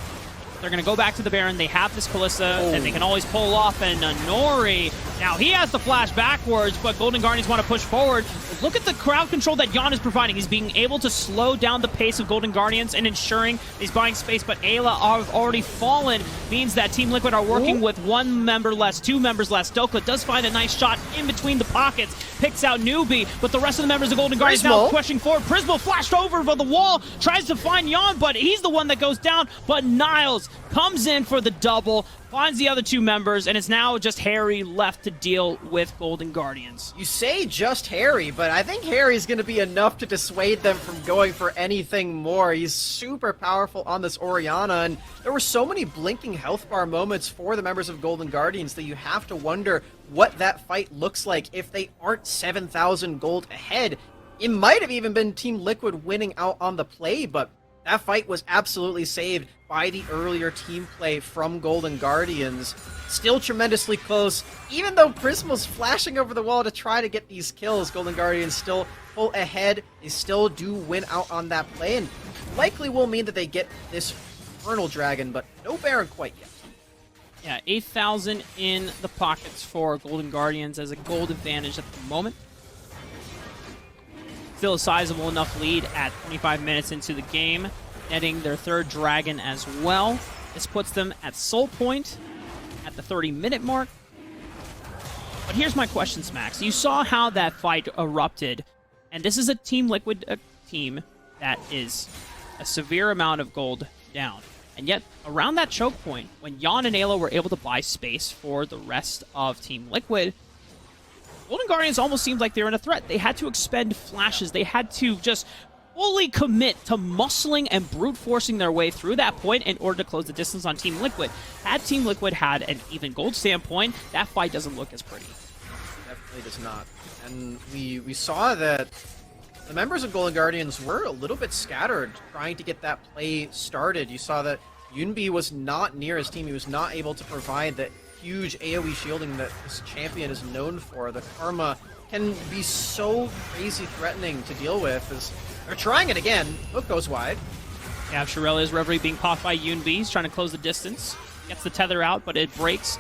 They're going to go back to the Baron. They have this Kalista that they can always pull off, and Nori, now he has the flash backwards, but Golden Guardians want to push forward. Look at the crowd control that Jan is providing. He's being able to slow down the pace of Golden Guardians and ensuring he's buying space, but Ayla have already fallen, means that Team Liquid are working with 1 member less, 2 members less. Dokla does find a nice shot in between the pockets, picks out Newbie, but the rest of the members of Golden Guardians now pushing forward. Prismo flashed over by the wall, tries to find Jan, but he's the one that goes down, but Niles comes in for the double, finds the other 2 members, and it's now just Harry left to deal with Golden Guardians. You say just Harry, but I think Harry's going to be enough to dissuade them from going for anything more. He's super powerful on this Orianna, and there were so many blinking health bar moments for the members of Golden Guardians that you have to wonder what that fight looks like if they aren't 7,000 gold ahead. It might have even been Team Liquid winning out on the play, but that fight was absolutely saved by the earlier team play from Golden Guardians. Still tremendously close. Even though Prismo's flashing over the wall to try to get these kills, Golden Guardians still pull ahead. They still do win out on that play, and likely will mean that they get this Infernal Dragon, but no Baron quite yet. Yeah, 8,000 in the pockets for Golden Guardians as a gold advantage at the moment. Still a sizable enough lead at 25 minutes into the game, netting their 3rd dragon as well. This puts them at soul point at the 30-minute mark. But here's my question, Smax. You saw how that fight erupted, and this is a Team Liquid team that is a severe amount of gold down. And yet, around that choke point, when Jan and Ayla were able to buy space for the rest of Team Liquid, Golden Guardians almost seemed like they were in a threat. They had to expend flashes. They had to just fully commit to muscling and brute forcing their way through that point in order to close the distance on Team Liquid. Had Team Liquid had an even gold standpoint, that fight doesn't look as pretty. Definitely does not. And we saw that the members of Golden Guardians were a little bit scattered trying to get that play started. You saw that Yunbi was not near his team. He was not able to provide the huge AoE shielding that this champion is known for. The Karma can be so crazy threatening to deal with as they're trying it again. Hook goes wide. Yeah, Shirelia's Reverie being popped by Yunbi. He's trying to close the distance. Gets the tether out, but it breaks.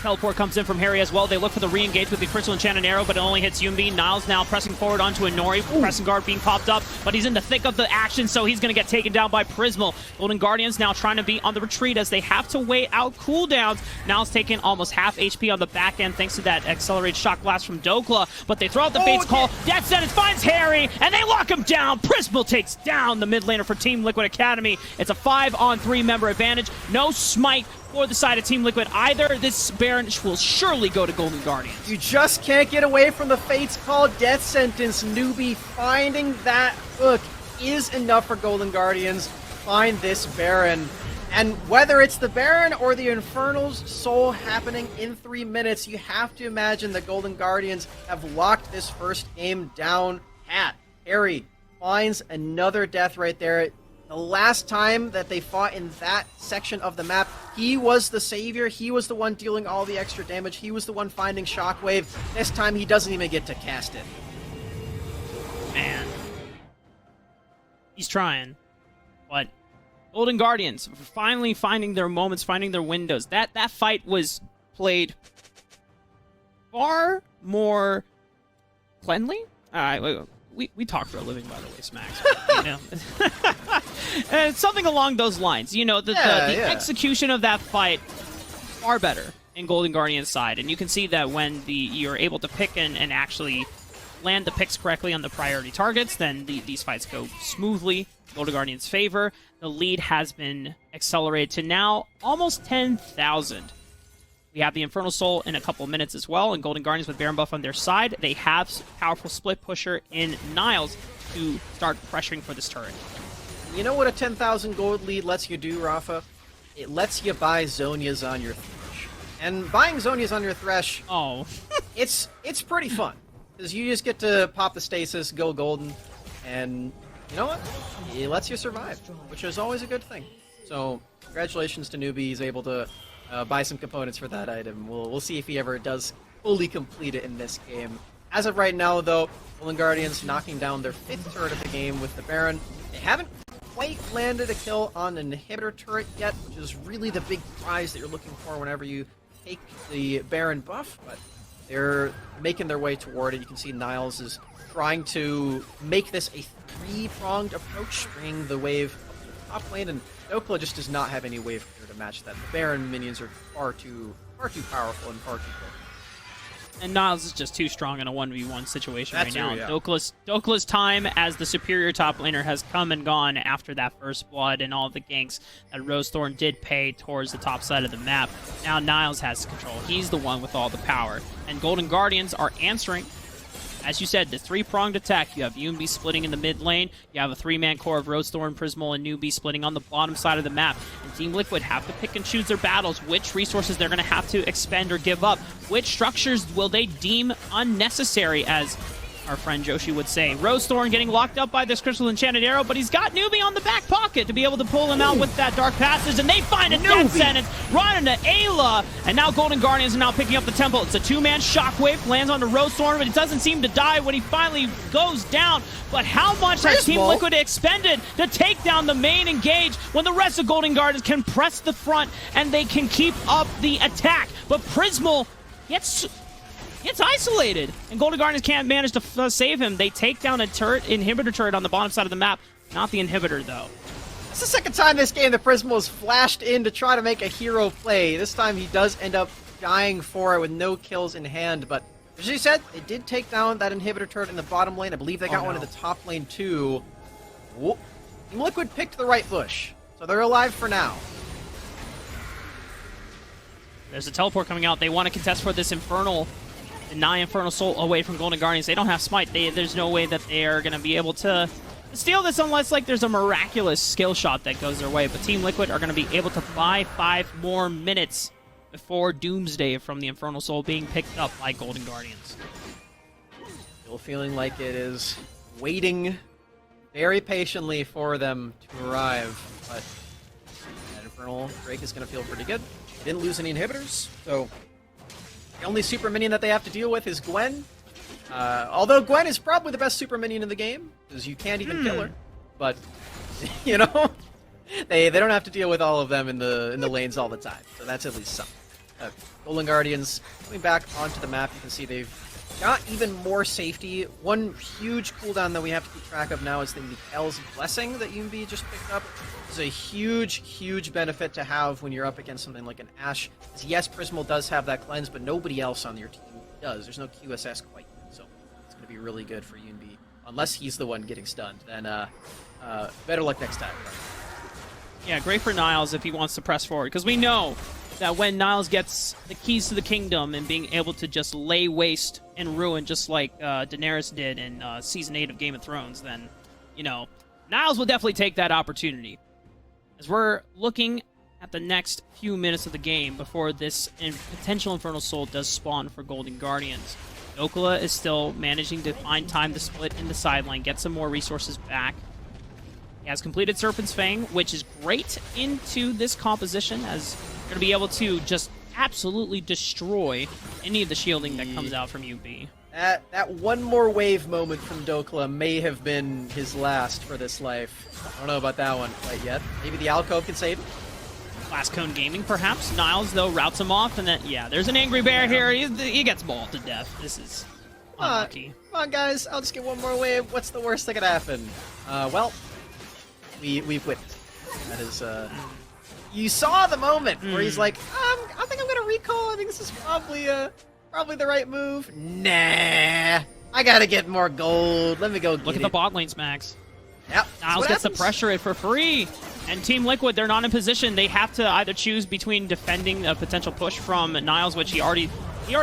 Teleport comes in from Harry as well. They look for the re-engage with the Crystal Enchanted Arrow, but it only hits Yunbi. Niles now pressing forward onto a Nori. Pressing guard being popped up, but he's in the thick of the action, so he's going to get taken down by Prismal. Golden Guardians now trying to be on the retreat as they have to wait out cooldowns. Niles taking almost half HP on the back end thanks to that accelerated shock blast from Dokla, but they throw out the Fate's Call. Death Sentence finds Harry, and they lock him down. Prismal takes down the mid laner for Team Liquid Academy. It's a 5-on-3 member advantage. No smite for the side of Team Liquid either. This Baron will surely go to Golden Guardians. You just can't get away from the Fates Call Death Sentence. Newbie finding that hook is enough for Golden Guardians. Find this Baron. And whether it's the Baron or the Infernal's Soul happening in 3 minutes, you have to imagine the Golden Guardians have locked this first game down pat. Harry finds another death right there. The last time that they fought in that section of the map, he was the savior. He was the one dealing all the extra damage. He was the one finding Shockwave. This time, he doesn't even get to cast it. Man. He's trying. But Golden Guardians finally finding their moments, finding their windows. That fight was played far more cleanly. We talk for a living, by the way, Smacks. You know? And something along those lines. You know, the execution of that fight, far better in Golden Guardian's side. And you can see that when you're able to pick and actually land the picks correctly on the priority targets, then these fights go smoothly in Golden Guardian's favor. The lead has been accelerated to now almost 10,000. We have the Infernal Soul in a couple minutes as well, and Golden Guardians with Baron buff on their side. They have powerful split pusher in Niles to start pressuring for this turret. You know what a 10,000 gold lead lets you do, Rafa? It lets you buy Zonias on your Thresh. And buying Zonias on your Thresh, it's pretty fun. Because you just get to pop the stasis, go golden, and you know what? It lets you survive, which is always a good thing. So, congratulations to Newbie. He's able to buy some components for that item. We'll see if he ever does fully complete it in this game. As of right now, though, Golden Guardians knocking down their 5th turret of the game with the Baron. They haven't quite landed a kill on an inhibitor turret yet, which is really the big prize that you're looking for whenever you take the Baron buff, but they're making their way toward it. You can see Niles is trying to make this a 3-pronged approach, bringing the wave up to the top lane, and Okla just does not have any wave clear to match that. The Baron minions are far too powerful and far too quick. And Niles is just too strong in a 1v1 situation That's right now. yeah. Dokla's time as the superior top laner has come and gone after that first blood and all the ganks that Rosethorn did pay towards the top side of the map. Now Niles has control. He's the one with all the power. And Golden Guardians are answering. As you said, the 3-pronged attack. You have UMB splitting in the mid lane. You have a 3-man core of Rosethorn, Prismal, and Newbie splitting on the bottom side of the map. And Team Liquid have to pick and choose their battles, which resources they're going to have to expend or give up. Which structures will they deem unnecessary, as our friend Joshi would say. Rosethorn getting locked up by this Crystal Enchanted Arrow, but he's got Newbie on the back pocket to be able to pull him out with that Dark Passage, and they find a death sentence, run into Ayla, and now Golden Guardians are now picking up the temple. It's a 2-man Shockwave, lands onto Rosethorn, but it doesn't seem to die when he finally goes down. But how much has Team Liquid expended to take down the main engage when the rest of Golden Guardians can press the front and they can keep up the attack? But Prismal gets isolated, and Golden Guardians can't manage to save him. They take down a inhibitor turret on the bottom side of the map. Not the inhibitor, though. It's the second time this game that Prismal has flashed in to try to make a hero play. This time he does end up dying for it with no kills in hand, but as you said, they did take down that inhibitor turret in the bottom lane. I believe they got one in the top lane, too. Whoop. Team Liquid picked the right bush, so they're alive for now. There's a teleport coming out. They want to contest for this Infernal. Deny Infernal Soul away from Golden Guardians. They don't have Smite. There's no way that they are going to be able to steal this unless there's a miraculous skill shot that goes their way. But Team Liquid are going to be able to buy 5 more minutes before Doomsday from the Infernal Soul being picked up by Golden Guardians. Still feeling like it is waiting very patiently for them to arrive, but that Infernal Drake is going to feel pretty good. They didn't lose any inhibitors, so the only super minion that they have to deal with is Gwen. Although Gwen is probably the best super minion in the game, because you can't even kill her. But, you know, they don't have to deal with all of them in the lanes all the time. So that's at least something. Golden Guardians coming back onto the map. You can see they've got even more safety. One huge cooldown that we have to keep track of now is the Mikael's Blessing that UMB just picked up. It's a huge, huge benefit to have when you're up against something like an Ashe. Yes, Prismal does have that cleanse, but nobody else on your team does. There's no QSS quite yet, so it's going to be really good for UMB. Unless he's the one getting stunned, then better luck next time. Right? Yeah, great for Niles if he wants to press forward, because we know that when Niles gets the keys to the kingdom and being able to just lay waste and ruin just like Daenerys did in Season 8 of Game of Thrones, then, Niles will definitely take that opportunity. As we're looking at the next few minutes of the game before this potential Infernal Soul does spawn for Golden Guardians, Dokula is still managing to find time to split in the sideline, get some more resources back. He has completed Serpent's Fang, which is great into this composition, as you're going to be able to just absolutely destroy any of the shielding that comes out from UB. That one more wave moment from Dokula may have been his last for this life. I don't know about that one quite yet. Maybe the alcove can save him? Last Cone Gaming, perhaps. Niles, though, routes him off, and then, yeah, there's an Angry Bear here. He gets mauled to death. This is unlucky. Come on, guys. I'll just get one more wave. What's the worst that could happen? Well, we've witnessed. That is, you saw the moment where he's like, I think I'm going to recall. I think this is probably the right move. Nah. I got to get more gold. Let me go get it. Look at the bot lanes, Max. Yep. Niles gets to pressure it for free. And Team Liquid, they're not in position. They have to either choose between defending a potential push from Niles, which he already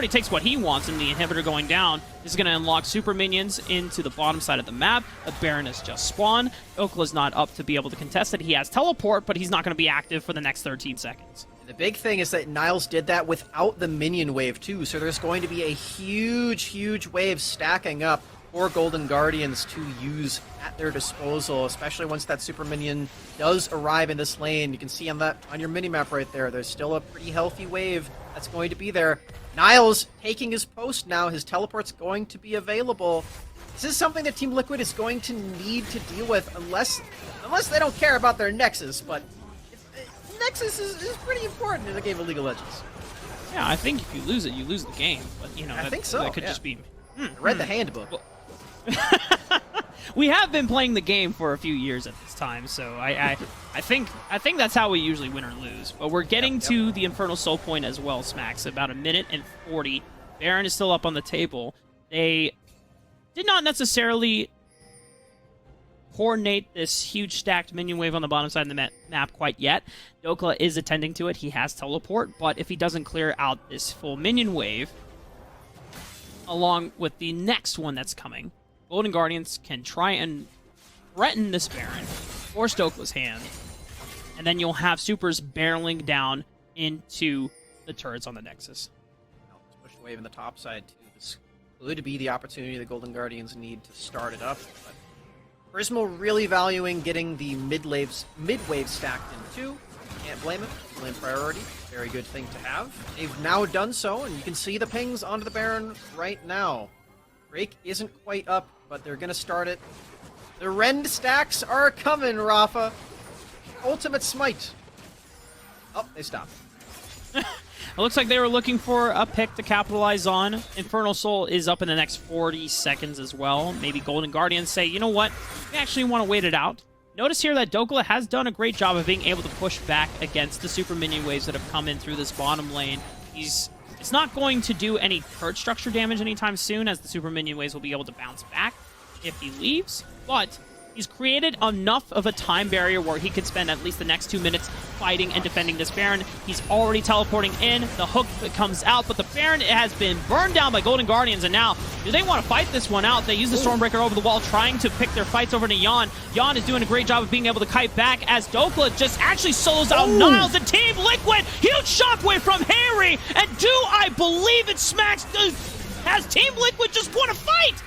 takes what he wants in the inhibitor going down. This is going to unlock super minions into the bottom side of the map. A Baron has just spawned. Okula's not up to be able to contest it. He has teleport, but he's not going to be active for the next 13 seconds. The big thing is that Niles did that without the minion wave, too. So there's going to be a huge wave stacking up for Golden Guardians to use at their disposal, especially once that super minion does arrive in this lane. You can see on your minimap right there, there's still a pretty healthy wave that's going to be there. Niles taking his post now. His teleport's going to be available. This is something that Team Liquid is going to need to deal with unless they don't care about their Nexus, but Nexus is pretty important in a game of League of Legends. Yeah, I think if you lose it, you lose the game. But, I think so. That could just be... I read the handbook. Well, we have been playing the game for a few years at this time, so I think that's how we usually win or lose. But we're getting to the Infernal Soul point as well, Smacks. About 1 minute and 40. Baron is still up on the table. They did not necessarily coordinate this huge stacked minion wave on the bottom side of the map quite yet. Dokula is attending to it. He has teleport, but if he doesn't clear out this full minion wave, along with the next one that's coming, Golden Guardians can try and threaten this Baron, force Dokula's hand, and then you'll have supers barreling down into the turrets on the Nexus. Push the wave in the top side, too. This could be the opportunity the Golden Guardians need to start it up, but Prismal really valuing getting the mid-wave stacked in, too. Can't blame it. Lane priority. Very good thing to have. They've now done so, and you can see the pings onto the Baron right now. Drake isn't quite up, but they're going to start it. The Rend stacks are coming, Rafa. Ultimate Smite. Oh, they stopped. It looks like they were looking for a pick to capitalize on. Infernal Soul is up in the next 40 seconds as well. Maybe Golden Guardians say, you know what? We actually want to wait it out. Notice here that Dokula has done a great job of being able to push back against the super minion waves that have come in through this bottom lane. It's not going to do any turret structure damage anytime soon, as the super minion waves will be able to bounce back if he leaves, but he's created enough of a time barrier where he could spend at least the next 2 minutes fighting and defending this Baron. He's already teleporting in. The hook comes out, but the Baron has been burned down by Golden Guardians, and now, do they want to fight this one out? They use the Stormbreaker over the wall, trying to pick their fights over to Yon. Yon is doing a great job of being able to kite back as Dokula just actually solos out Niles and Team Liquid. Huge shockwave from Harry, and do I believe it, Smacks? Has Team Liquid just won a fight?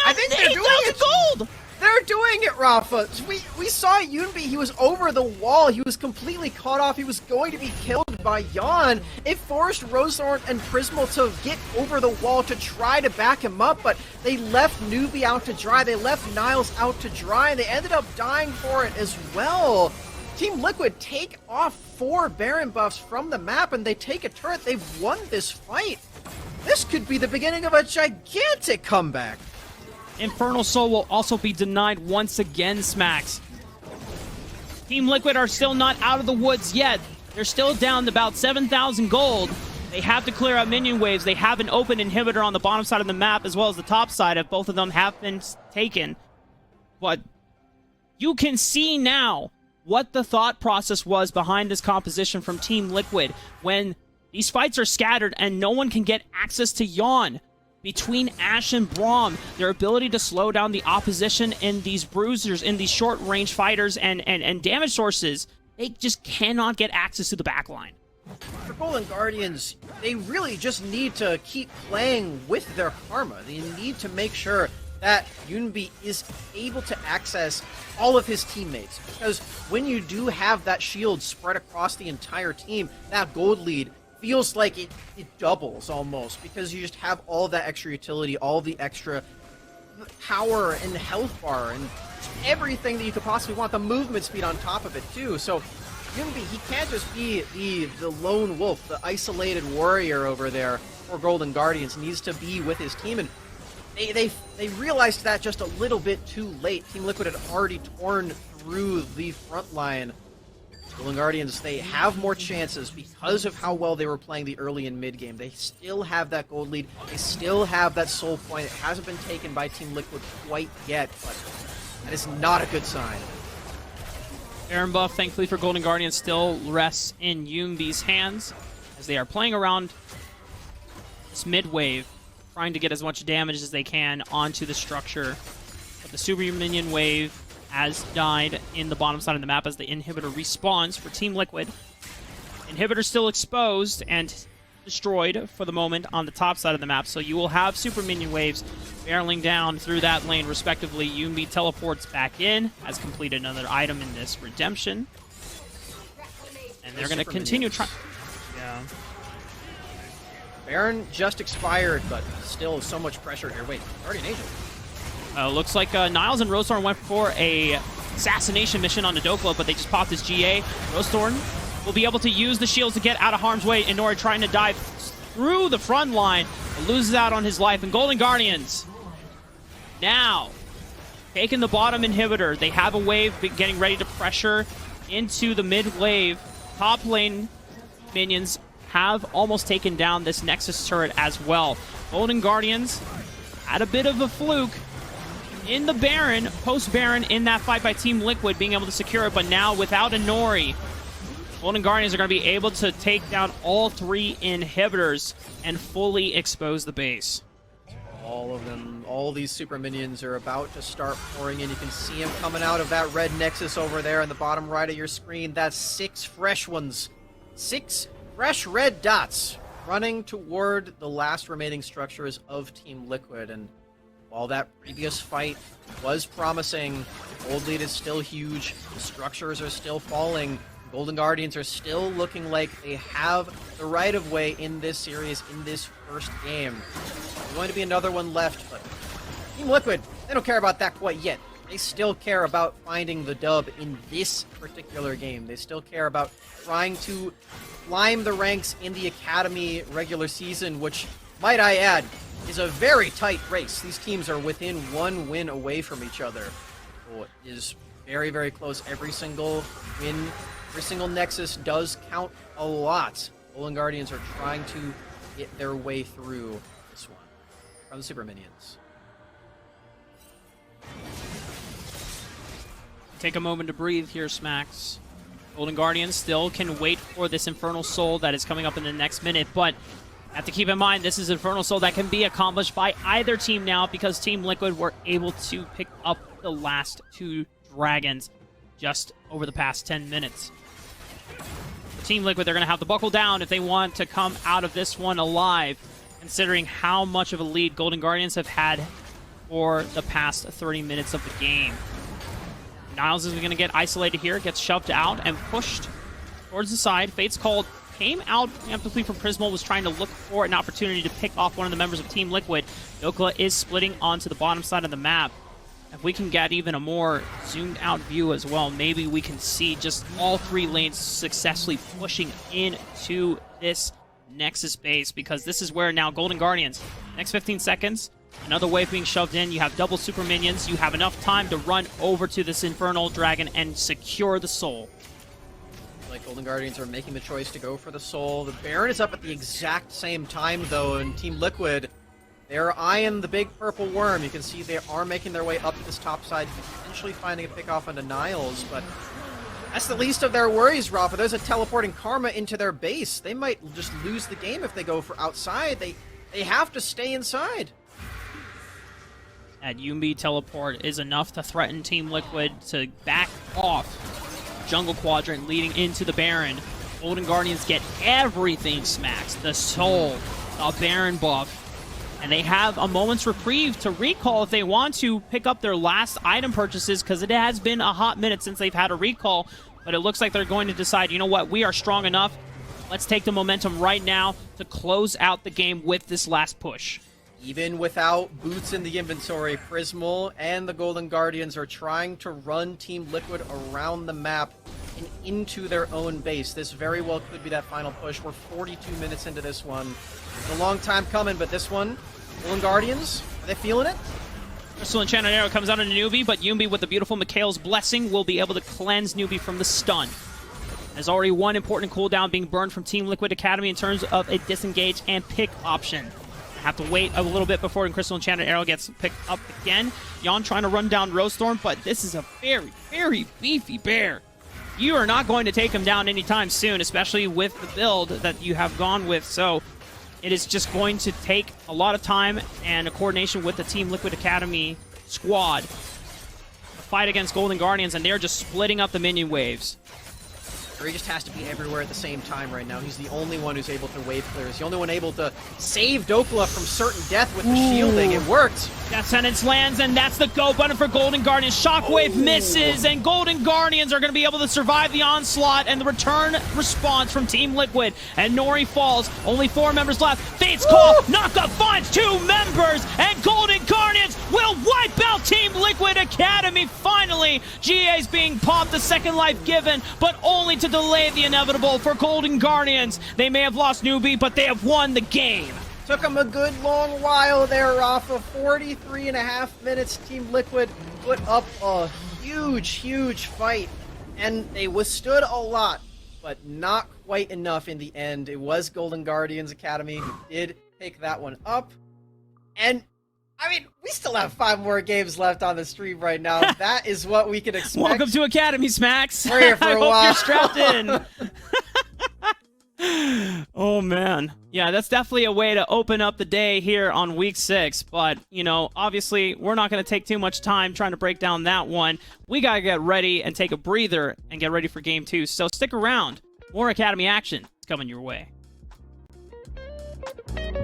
I think they're doing it. Gold! They're doing it, Rafa. We saw Yunbi. He was over the wall. He was completely caught off. He was going to be killed by Yon. It forced Rosethorn and Prismal to get over the wall to try to back him up, but they left Newbie out to dry. They left Niles out to dry, and they ended up dying for it as well. Team Liquid take off 4 Baron buffs from the map, and they take a turret. They've won this fight. This could be the beginning of a gigantic comeback. Infernal Soul will also be denied once again, Smacks. Team Liquid are still not out of the woods yet. They're still down to about 7,000 gold. They have to clear out minion waves. They have an open inhibitor on the bottom side of the map as well as the top side, if both of them have been taken. But you can see now what the thought process was behind this composition from Team Liquid when these fights are scattered and no one can get access to Yawn. Between Ashe and Braum, their ability to slow down the opposition in these bruisers, in these short-range fighters and damage sources, they just cannot get access to the backline. For Golden Guardians, they really just need to keep playing with their karma. They need to make sure that Yunbi is able to access all of his teammates. Because when you do have that shield spread across the entire team, that gold lead feels like it doubles almost, because you just have all that extra utility, all the extra power and health bar and everything that you could possibly want, the movement speed on top of it too. So Yunbi, he can't just be the lone wolf, the isolated warrior over there for Golden Guardians. He needs to be with his team, and they realized that just a little bit too late. Team Liquid had already torn through the front line. Golden Guardians, they have more chances because of how well they were playing the early and mid game. They still have that gold lead. They still have that soul point. It hasn't been taken by Team Liquid quite yet, but that is not a good sign. Baron buff, thankfully for Golden Guardians, still rests in Yumbi's hands as they are playing around this mid wave, trying to get as much damage as they can onto the structure. But the Super Minion wave has died in the bottom side of the map as the inhibitor respawns for Team Liquid. Inhibitor still exposed and destroyed for the moment on the top side of the map, so you will have Super Minion waves barreling down through that lane respectively. Yumbi teleports back in, has completed another item in this redemption. And they're going to continue trying. Yeah. Baron just expired, but still so much pressure here. Wait, Guardian Agent. Looks like Niles and Rosethorn went for a assassination mission on Nadokla, but they just popped his GA. Rosethorn will be able to use the shields to get out of harm's way. Inori trying to dive through the front line, loses out on his life. And Golden Guardians now taking the bottom inhibitor. They have a wave getting ready to pressure into the mid wave. Top lane minions have almost taken down this Nexus turret as well. Golden Guardians had a bit of a fluke in the Baron, post-Baron in that fight by Team Liquid, being able to secure it, but now without Inori, Golden Guardians are going to be able to take down all three inhibitors and fully expose the base. All of them, all these super minions are about to start pouring in. You can see them coming out of that red Nexus over there in the bottom right of your screen. That's 6 fresh ones. 6 fresh red dots running toward the last remaining structures of Team Liquid. And while that previous fight was promising, the gold lead is still huge, the structures are still falling, Golden Guardians are still looking like they have the right of way in this series, in this first game. There's going to be another one left, but Team Liquid, they don't care about that quite yet. They still care about finding the dub in this particular game. They still care about trying to climb the ranks in the Academy regular season, which, might I add, is a very tight race. These teams are within 1 win away from each other. So it is very, very close. Every single win, every single Nexus does count a lot. Golden Guardians are trying to get their way through this one from the Super Minions. Take a moment to breathe here, Smacks. Golden Guardians still can wait for this Infernal Soul that is coming up in the next minute, but have to keep in mind, this is Infernal Soul that can be accomplished by either team now, because Team Liquid were able to pick up the last 2 dragons just over the past 10 minutes. For Team Liquid, they're going to have to buckle down if they want to come out of this one alive, considering how much of a lead Golden Guardians have had for the past 30 minutes of the game. Niles is going to get isolated here, gets shoved out and pushed towards the side. Fate's Call came out amply from Prismal, was trying to look for an opportunity to pick off one of the members of Team Liquid. Dokla is splitting onto the bottom side of the map. If we can get even a more zoomed out view as well, maybe we can see just all 3 lanes successfully pushing into this Nexus base, because this is where now Golden Guardians, next 15 seconds, another wave being shoved in, you have double super minions, you have enough time to run over to this Infernal Dragon and secure the soul. Like Golden Guardians are making the choice to go for the soul. The Baron is up at the exact same time, though, and Team Liquid, they're eyeing the big purple worm. You can see they are making their way up this top side, potentially finding a pick off onto Niles, but That's the least of their worries, Rafa. There's a teleporting Karma into their base. They might just lose the game if they go for outside. They have to stay inside. That Yumbi teleport is enough to threaten Team Liquid to back off Jungle Quadrant leading into the Baron. Golden Guardians get everything smacked. The Soul, a Baron buff. And they have a moment's reprieve to recall if they want to pick up their last item purchases, because it has been a hot minute since they've had a recall. But it looks like they're going to decide, you know what, we are strong enough. Let's take the momentum right now to close out the game with this last push. Even without boots in the inventory, Prismal and the Golden Guardians are trying to run Team Liquid around the map and into their own base. This very well could be that final push. We're 42 minutes into this one. It's a long time coming, but this one, Golden Guardians, are they feeling it? Crystal Enchanted Arrow comes out on Newbie, but Yumbi with the beautiful Mikhail's Blessing will be able to cleanse Newbie from the stun. There's already one important cooldown being burned from Team Liquid Academy in terms of a disengage and pick option. Have to wait a little bit before Crystal Enchanted Arrow gets picked up again. Yon trying to run down Rosestorm, but this is a very, very beefy bear. You are not going to take him down anytime soon, especially with the build that you have gone with. So it is just going to take a lot of time and a coordination with the Team Liquid Academy squad to fight against Golden Guardians, and they're just splitting up the minion waves. He just has to be everywhere at the same time right now. He's the only one who's able to wave clear. He's the only one able to save Dokla from certain death with the shielding. It worked. Death Sentence lands, and that's the go button for Golden Guardians. Shockwave misses, and Golden Guardians are going to be able to survive the onslaught and the return response from Team Liquid. And Nori falls. Only 4 members left. Fate's Call. Naka finds 2 members, and Golden Guardians will wipe out Team Liquid Academy. Finally, GA's being popped, the second life given, but only to delay the inevitable for Golden Guardians. They may have lost Newbie, but they have won the game. Took them a good long while there, Rafa. 43.5 minutes. Team Liquid put up a huge fight, and they withstood a lot, but not quite enough in the end. It was Golden Guardians Academy who did pick that one up. And I mean, we still have 5 more games left on the stream right now. That is what we can expect. Welcome to Academy, Smacks. We're here for a while. I hope you're strapped in. Oh, man. Yeah, that's definitely a way to open up the day here on Week 6. But, you know, obviously, we're not going to take too much time trying to break down that one. We got to get ready and take a breather and get ready for Game 2. So stick around. More Academy action is coming your way.